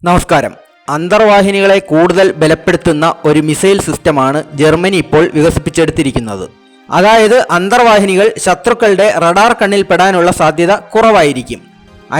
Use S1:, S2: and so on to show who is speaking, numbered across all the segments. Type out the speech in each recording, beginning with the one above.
S1: നമസ്കാരം. അന്തർവാഹിനികളെ കൂടുതൽ ബലപ്പെടുത്തുന്ന ഒരു മിസൈൽ സിസ്റ്റമാണ് ജർമ്മനി ഇപ്പോൾ വികസിപ്പിച്ചെടുത്തിരിക്കുന്നത്. അതായത് അന്തർവാഹിനികൾ ശത്രുക്കളുടെ റഡാർ കണ്ണിൽ പെടാനുള്ള സാധ്യത കുറവായിരിക്കും.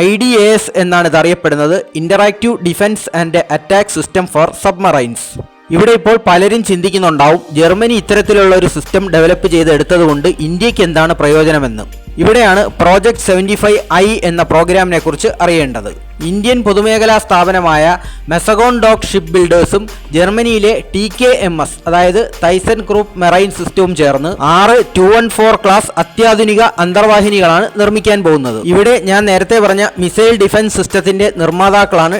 S1: IDAS എന്നാണ് ഇതറിയപ്പെടുന്നത്, interactive defence and attack system for submarines. ഇവിടെ ഇപ്പോൾ പലരും ചിന്തിക്കുന്നുണ്ടാവും, ജർമ്മനി ഇത്തരത്തിലുള്ള ഒരു സിസ്റ്റം ഡെവലപ്പ് ചെയ്തെടുത്തതുകൊണ്ട് ഇന്ത്യക്ക് എന്താണ് പ്രയോജനമെന്ന്. ഇവിടെയാണ് പ്രോജക്റ്റ് 75I എന്ന പ്രോഗ്രാമിനെ കുറിച്ച് അറിയേണ്ടത്. ഇന്ത്യൻ പൊതുമേഖലാ സ്ഥാപനമായ മെസഗോൺ ഡോക്ക് ഷിപ്പ് ബിൽഡേഴ്സും ജർമ്മനിയിലെ TKMS അതായത് തൈസൻ ഗ്രൂപ്പ് മെറൈൻ സിസ്റ്റവും ചേർന്ന് 6 214 ക്ലാസ് അത്യാധുനിക അന്തർവാഹിനികളാണ് നിർമ്മിക്കാൻ പോകുന്നത്. ഇവിടെ ഞാൻ നേരത്തെ പറഞ്ഞ മിസൈൽ ഡിഫൻസ് സിസ്റ്റത്തിന്റെ നിർമ്മാതാക്കളാണ്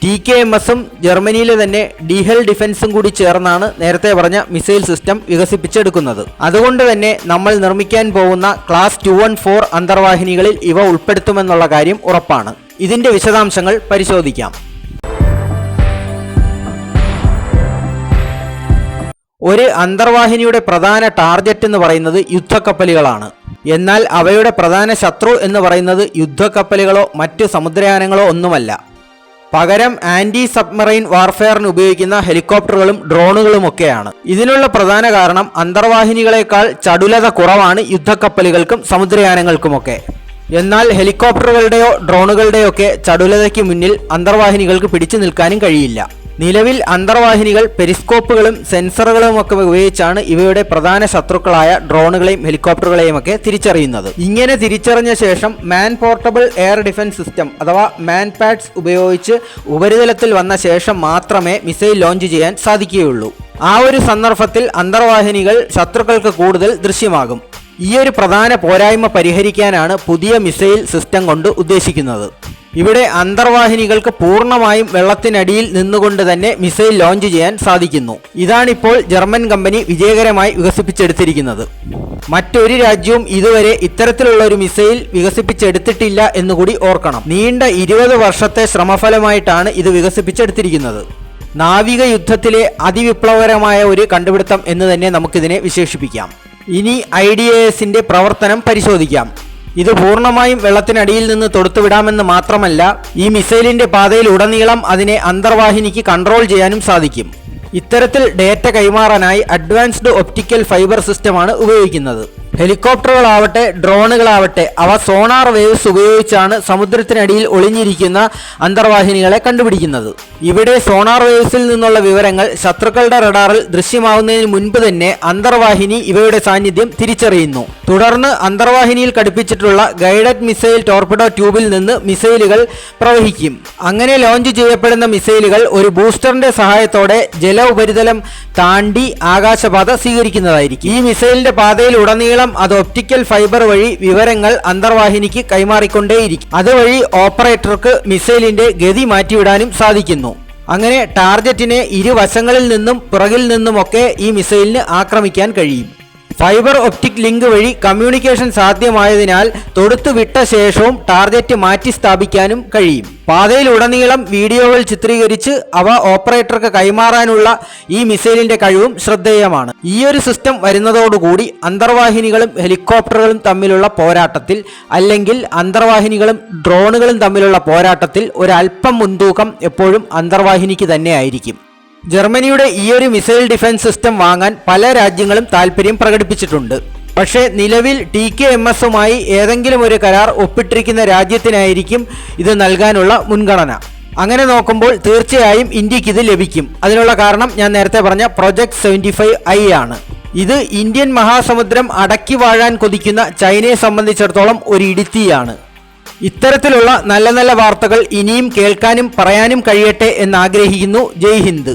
S1: TKMSും ജർമ്മനിയിലെ തന്നെ ഡീഹൽ ഡിഫൻസും കൂടി ചേർന്നാണ് നേരത്തെ പറഞ്ഞ മിസൈൽ സിസ്റ്റം വികസിപ്പിച്ചെടുക്കുന്നത്. അതുകൊണ്ട് തന്നെ നമ്മൾ നിർമ്മിക്കാൻ പോകുന്ന ക്ലാസ് 214 അന്തർവാഹിനികളിൽ ഇവ ഉൾപ്പെടുത്തുമെന്നുള്ള കാര്യം ഉറപ്പാണ്. ഇതിന്റെ വിശദാംശങ്ങൾ പരിശോധിക്കാം. ഒരു അന്തർവാഹിനിയുടെ പ്രധാന ടാർഗറ്റ് എന്ന് പറയുന്നത് യുദ്ധക്കപ്പലുകളാണ്. എന്നാൽ അവയുടെ പ്രധാന ശത്രു എന്ന് പറയുന്നത് യുദ്ധക്കപ്പലുകളോ മറ്റ് സമുദ്രയാനങ്ങളോ ഒന്നുമല്ല. പകരം ആന്റി സബ്മറൈൻ വാർഫെയറിന് ഉപയോഗിക്കുന്ന ഹെലികോപ്റ്ററുകളും ഡ്രോണുകളുമൊക്കെയാണ്. ഇതിനുള്ള പ്രധാന കാരണം അന്തർവാഹിനികളെക്കാൾ ചടുലത കുറവാണ് യുദ്ധക്കപ്പലുകൾക്കും സമുദ്രയാനങ്ങൾക്കുമൊക്കെ. എന്നാൽ ഹെലികോപ്റ്ററുകളുടെയോ ഡ്രോണുകളുടെയോ ഒക്കെ ചടുലതയ്ക്ക് മുന്നിൽ അന്തർവാഹിനികൾക്ക് പിടിച്ചു നിൽക്കാനും കഴിയില്ല. നിലവിൽ അന്തർവാഹിനികൾ പെരിസ്കോപ്പുകളും സെൻസറുകളും ഒക്കെ ഉപയോഗിച്ചാണ് ഇവയുടെ പ്രധാന ശത്രുക്കളായ ഡ്രോണുകളെയും ഹെലികോപ്റ്ററുകളെയും ഒക്കെ തിരിച്ചറിയുന്നത്. ഇങ്ങനെ തിരിച്ചറിഞ്ഞ ശേഷം മാൻ പോർട്ടബിൾ എയർ ഡിഫൻസ് സിസ്റ്റം അഥവാ മാൻ പാഡ്സ് ഉപയോഗിച്ച് ഉപരിതലത്തിൽ വന്ന ശേഷം മാത്രമേ മിസൈൽ ലോഞ്ച് ചെയ്യാൻ സാധിക്കുകയുള്ളൂ. ആ ഒരു സന്ദർഭത്തിൽ അന്തർവാഹിനികൾ ശത്രുക്കൾക്ക് കൂടുതൽ ദൃശ്യമാകും. ഈ ഒരു പ്രധാന പോരായ്മ പരിഹരിക്കാനാണ് പുതിയ മിസൈൽ സിസ്റ്റം കൊണ്ട് ഉദ്ദേശിക്കുന്നത്. ഇവിടെ അന്തർവാഹിനികൾക്ക് പൂർണ്ണമായും വെള്ളത്തിനടിയിൽ നിന്നുകൊണ്ട് തന്നെ മിസൈൽ ലോഞ്ച് ചെയ്യാൻ സാധിക്കുന്നു. ഇതാണിപ്പോൾ ജർമ്മൻ കമ്പനി വിജയകരമായി വികസിപ്പിച്ചെടുത്തിരിക്കുന്നത്. മറ്റൊരു രാജ്യവും ഇതുവരെ ഇത്തരത്തിലുള്ള ഒരു മിസൈൽ വികസിപ്പിച്ചെടുത്തിട്ടില്ല എന്നുകൂടി ഓർക്കണം. നീണ്ട 20 വർഷത്തെ ശ്രമഫലമായിട്ടാണ് ഇത് വികസിപ്പിച്ചെടുത്തിരിക്കുന്നത്. നാവിക യുദ്ധത്തിലെ അതിവിപ്ലവകരമായ ഒരു കണ്ടുപിടുത്തം എന്ന് തന്നെ നമുക്കിതിനെ വിശേഷിപ്പിക്കാം. ഇനി IDASന്റെ പ്രവർത്തനം പരിശോധിക്കാം. ഇത് പൂർണ്ണമായും വെള്ളത്തിനടിയിൽ നിന്ന് തൊടുത്തുവിടാമെന്ന് മാത്രമല്ല, ഈ മിസൈലിന്റെ പാതയിൽ ഉടനീളം അതിനെ അന്തർവാഹിനിക്ക് കൺട്രോൾ ചെയ്യാനും സാധിക്കും. ഇത്തരത്തിൽ ഡേറ്റ കൈമാറാനായി അഡ്വാൻസ്ഡ് ഒപ്റ്റിക്കൽ ഫൈബർ സിസ്റ്റമാണ് ഉപയോഗിക്കുന്നത്. ഹെലികോപ്റ്ററുകളാവട്ടെ ഡ്രോണുകളാവട്ടെ അവ സോണാർ വേവ്സ് ഉപയോഗിച്ചാണ് സമുദ്രത്തിനടിയിൽ ഒളിഞ്ഞിരിക്കുന്ന അന്തർവാഹിനികളെ കണ്ടുപിടിക്കുന്നത്. ഇവിടെ സോണാർ വേവ്സിൽ നിന്നുള്ള വിവരങ്ങൾ ശത്രുക്കളുടെ റഡാറിൽ ദൃശ്യമാവുന്നതിന് മുൻപ് തന്നെ അന്തർവാഹിനി ഇവയുടെ സാന്നിധ്യം തിരിച്ചറിയുന്നു. തുടർന്ന് അന്തർവാഹിനിയിൽ ഘടിപ്പിച്ചിട്ടുള്ള ഗൈഡഡ് മിസൈൽ ടോർപിഡോ ട്യൂബിൽ നിന്ന് മിസൈലുകൾ പ്രവഹിക്കും. അങ്ങനെ ലോഞ്ച് ചെയ്യപ്പെടുന്ന മിസൈലുകൾ ഒരു ബൂസ്റ്ററിന്റെ സഹായത്തോടെ ജല ഉപരിതലം താണ്ടി ആകാശപാത സ്വീകരിക്കുന്നതായിരിക്കും. ഈ മിസൈലിന്റെ പാതയിൽ ഉടനീളം അത് ഒപ്റ്റിക്കൽ ഫൈബർ വഴി വിവരങ്ങൾ അന്തർവാഹിനിക്ക് കൈമാറിക്കൊണ്ടേയിരിക്കും. അതുവഴി ഓപ്പറേറ്റർക്ക് മിസൈലിന്റെ ഗതി മാറ്റിവിടാനും സാധിക്കുന്നു. അങ്ങനെ ടാർഗറ്റിനെ ഇരുവശങ്ങളിൽ നിന്നും പുറകിൽ നിന്നുമൊക്കെ ഈ മിസൈലിന് ആക്രമിക്കാൻ കഴിയും. ഫൈബർ ഒപ്റ്റിക് ലിങ്ക് വഴി കമ്മ്യൂണിക്കേഷൻ സാധ്യമായതിനാൽ തൊടുത്തുവിട്ട ശേഷവും ടാർഗറ്റ് മാറ്റി സ്ഥാപിക്കാനും കഴിയും. പാതയിലുടനീളം വീഡിയോകൾ ചിത്രീകരിച്ച് അവ ഓപ്പറേറ്റർക്ക് കൈമാറാനുള്ള ഈ മിസൈലിന്റെ കഴിവും ശ്രദ്ധേയമാണ്. ഈ ഒരു സിസ്റ്റം വരുന്നതോടുകൂടി അന്തർവാഹിനികളും ഹെലികോപ്റ്ററുകളും തമ്മിലുള്ള പോരാട്ടത്തിൽ അല്ലെങ്കിൽ അന്തർവാഹിനികളും ഡ്രോണുകളും തമ്മിലുള്ള പോരാട്ടത്തിൽ ഒരല്പം മുൻതൂക്കം എപ്പോഴും അന്തർവാഹിനിക്ക് തന്നെയായിരിക്കും. ജർമ്മനിയുടെ ഈ ഒരു മിസൈൽ ഡിഫൻസ് സിസ്റ്റം വാങ്ങാൻ പല രാജ്യങ്ങളും താൽപ്പര്യം പ്രകടിപ്പിച്ചിട്ടുണ്ട്. പക്ഷേ നിലവിൽ TKMSുമായി ഏതെങ്കിലും ഒരു കരാർ ഒപ്പിട്ടിരിക്കുന്ന രാജ്യത്തിനായിരിക്കും ഇത് നൽകാനുള്ള മുൻഗണന. അങ്ങനെ നോക്കുമ്പോൾ തീർച്ചയായും ഇന്ത്യക്ക് ഇത് ലഭിക്കും. അതിനുള്ള കാരണം ഞാൻ നേരത്തെ പറഞ്ഞ പ്രോജക്റ്റ് 75I ആണ്. ഇത് ഇന്ത്യൻ മഹാസമുദ്രം അടക്കി വാഴാൻ കൊതിക്കുന്ന ചൈനയെ സംബന്ധിച്ചിടത്തോളം ഒരു ഇടിത്തീയാണ്. ഇത്തരത്തിലുള്ള നല്ല നല്ല വാർത്തകൾ ഇനിയും കേൾക്കാനും പറയാനും കഴിയട്ടെ എന്ന് ആഗ്രഹിക്കുന്നു. ജയ് ഹിന്ദ്.